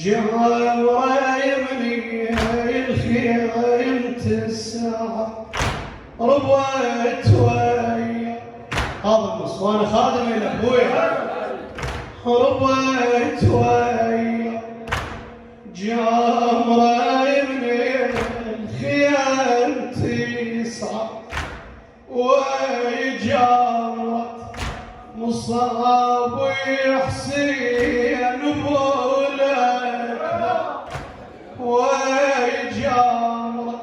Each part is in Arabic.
جمرة يمني الخيم تسعى ربوت ويا هذا النص وانا خادم الى ابويا ربوت ويا جمرة يمني الخيم تسعى وجمرة مصاب حسين بولك وجمرة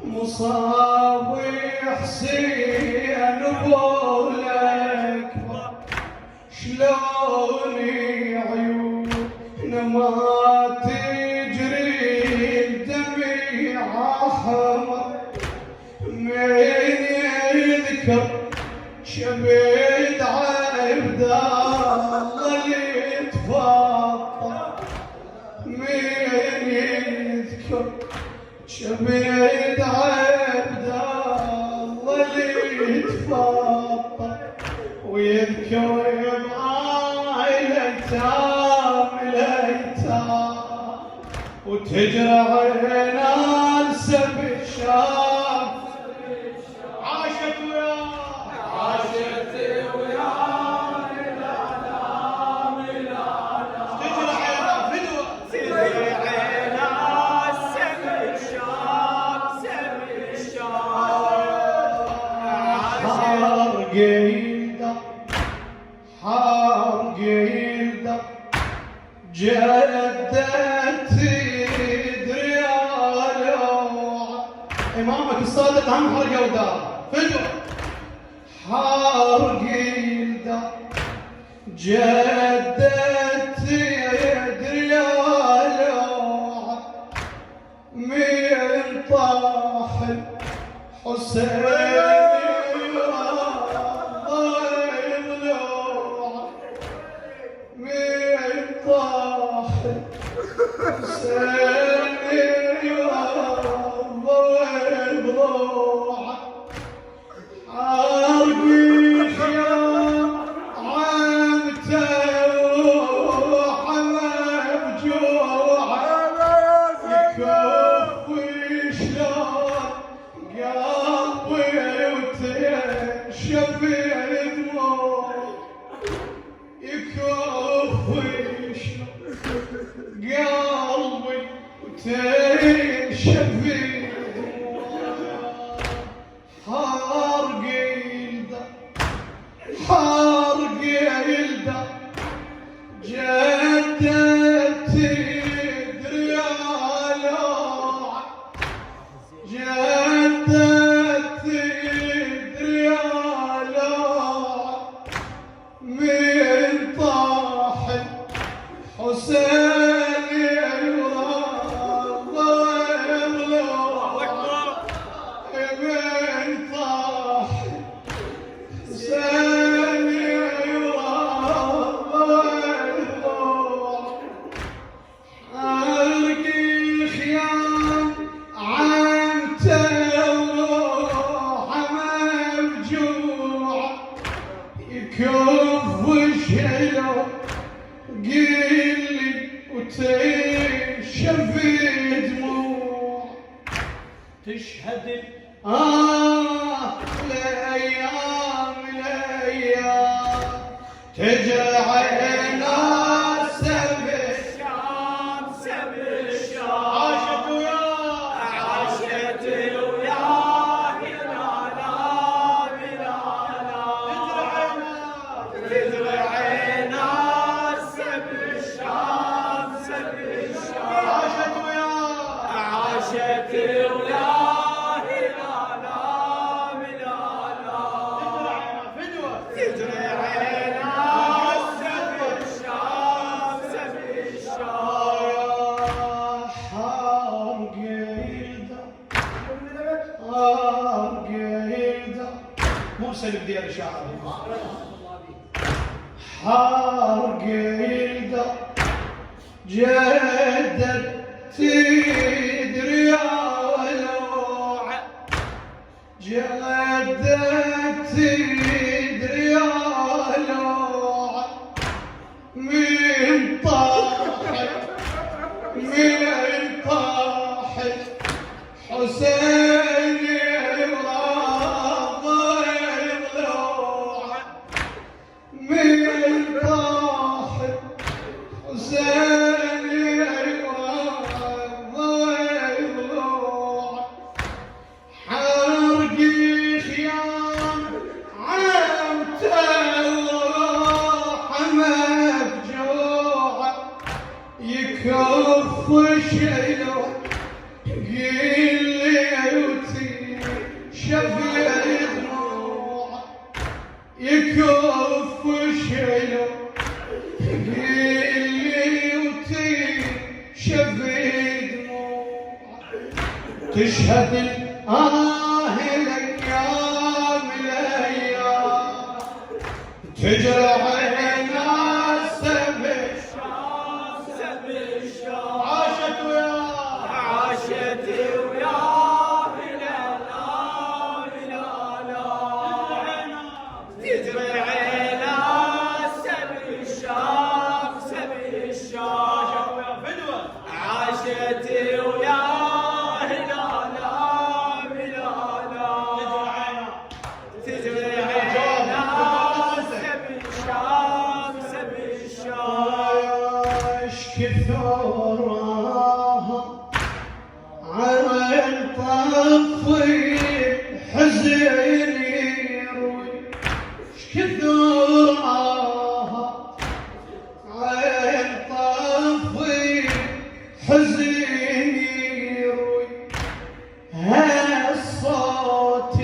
مصاب حسين بولك شلون عيون ما تجري الدمع حمر من يذكر شبيد عبد الله يتفطر من يذكر شبيد عبد الله يتفطر ويذكر يبقى الايتام وتجرع ناس بالشام عاشت ويا حار قيلده جدتي دريالوعه امامك الصادق هم حرقه ودار فدوه حار قيلده جدتي دريالوعه من طاح حسين قلبي وتنشفي حار قيلده حار قيلده جدتي دريالوعه جدتي دريالوعه من طاح حسين كف شيله قيلي وتنشفي دموع تشهد الايام تجرع ناس بالشام عاشت ويا مرسل بديار شعر حار قيلده جدتي دريالوعه جدتي دريالوعه من طاحت يكف شيله قيل ليوتي شفي دموع يكف شيله قيل ليوتي شفي دموع تشهد الايام الايام تجرى عينا كثرها عين طفي حزين يروي كثرها عين طفي حزين يروي هالصوت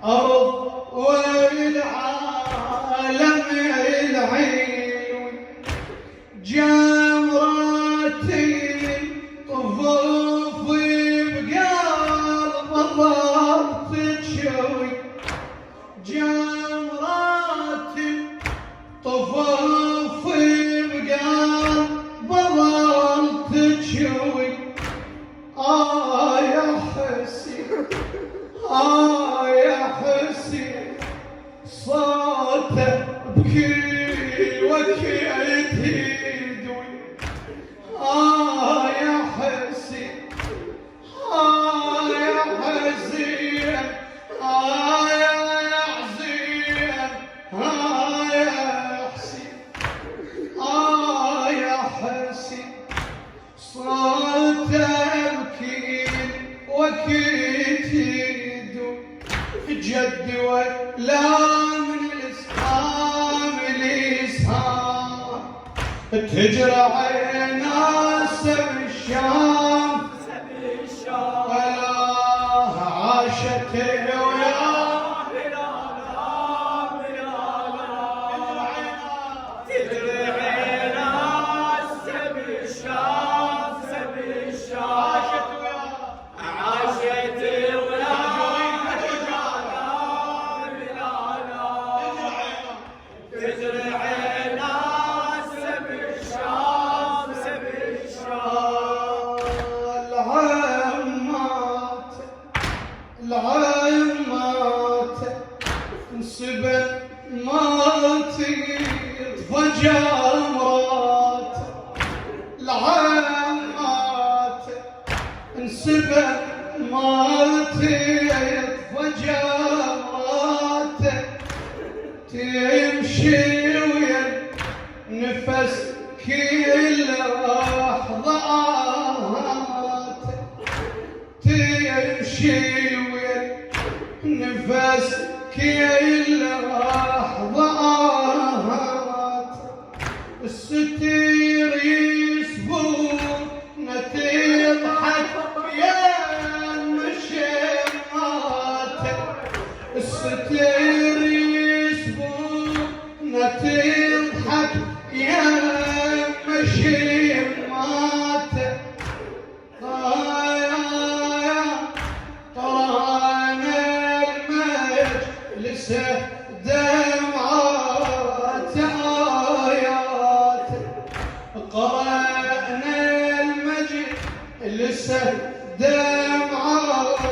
الأرض والعالم العلوي جمرتي طفوفي بقلب الضرب تشوي جمرتي طفوفي بقلب الضرب تشوي يا حسين يا حسين صوته بكل وقت يدوي يا حسين يا حسين يا حسين يا حسين يا حسين صوته بكل وقت يدوي جدي ولا من الاسهام الاسهام تجرى عينا سب الشام ولا عاشت ويا تجرى عينا سب الشام عاشت ويا العمات انصبت ماتي طفى مرات العمات انصبت ماتي طفى مرات تمشي ويا نفس كل لحظات تمشي ويا نفس كل لحظات الستير يصبر تضحك يا مشمات الستير يصبر تضحك يا مشمات دمعات آيات قرأنا المجلس دمعات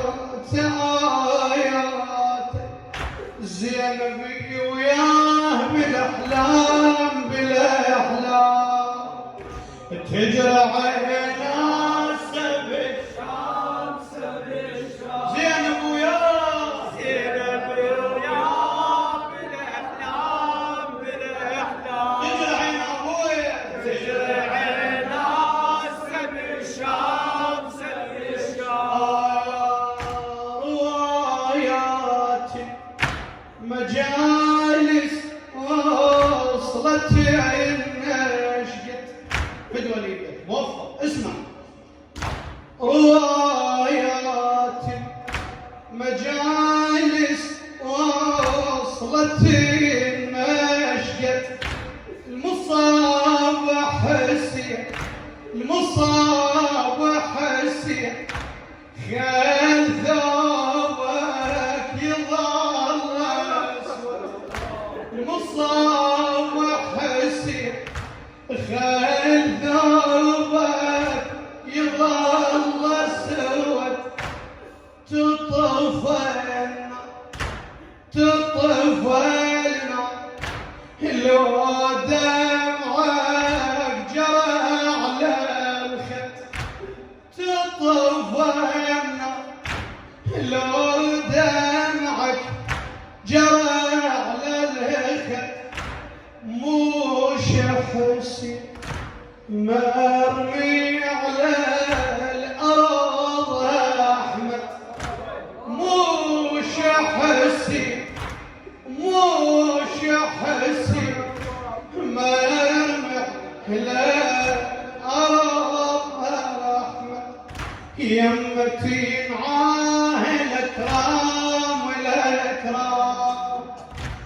آيات زينبي وياه بالأحلام بالأحلام تجرى عينا سبت زينب وياه تجرى عين أبويا تجرى عينا سب الشام روايات مجالس وصلت عنا شقت فد وليدة المصاب حسين خل ثوبك يظل اسود المصاب حسين خل ثوبك يظل اسود تطفينا لو دمعك جرى على الخد تطفينا لو دمعك جرى على الخد موش حسين مرمي على الأرض أحمد موش حسين موش حسين مرمي على الأرض أحمد يمتي معاه الأكرام والأكرام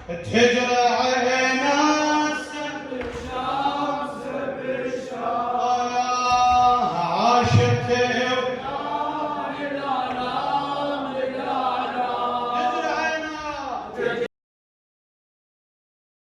تهجر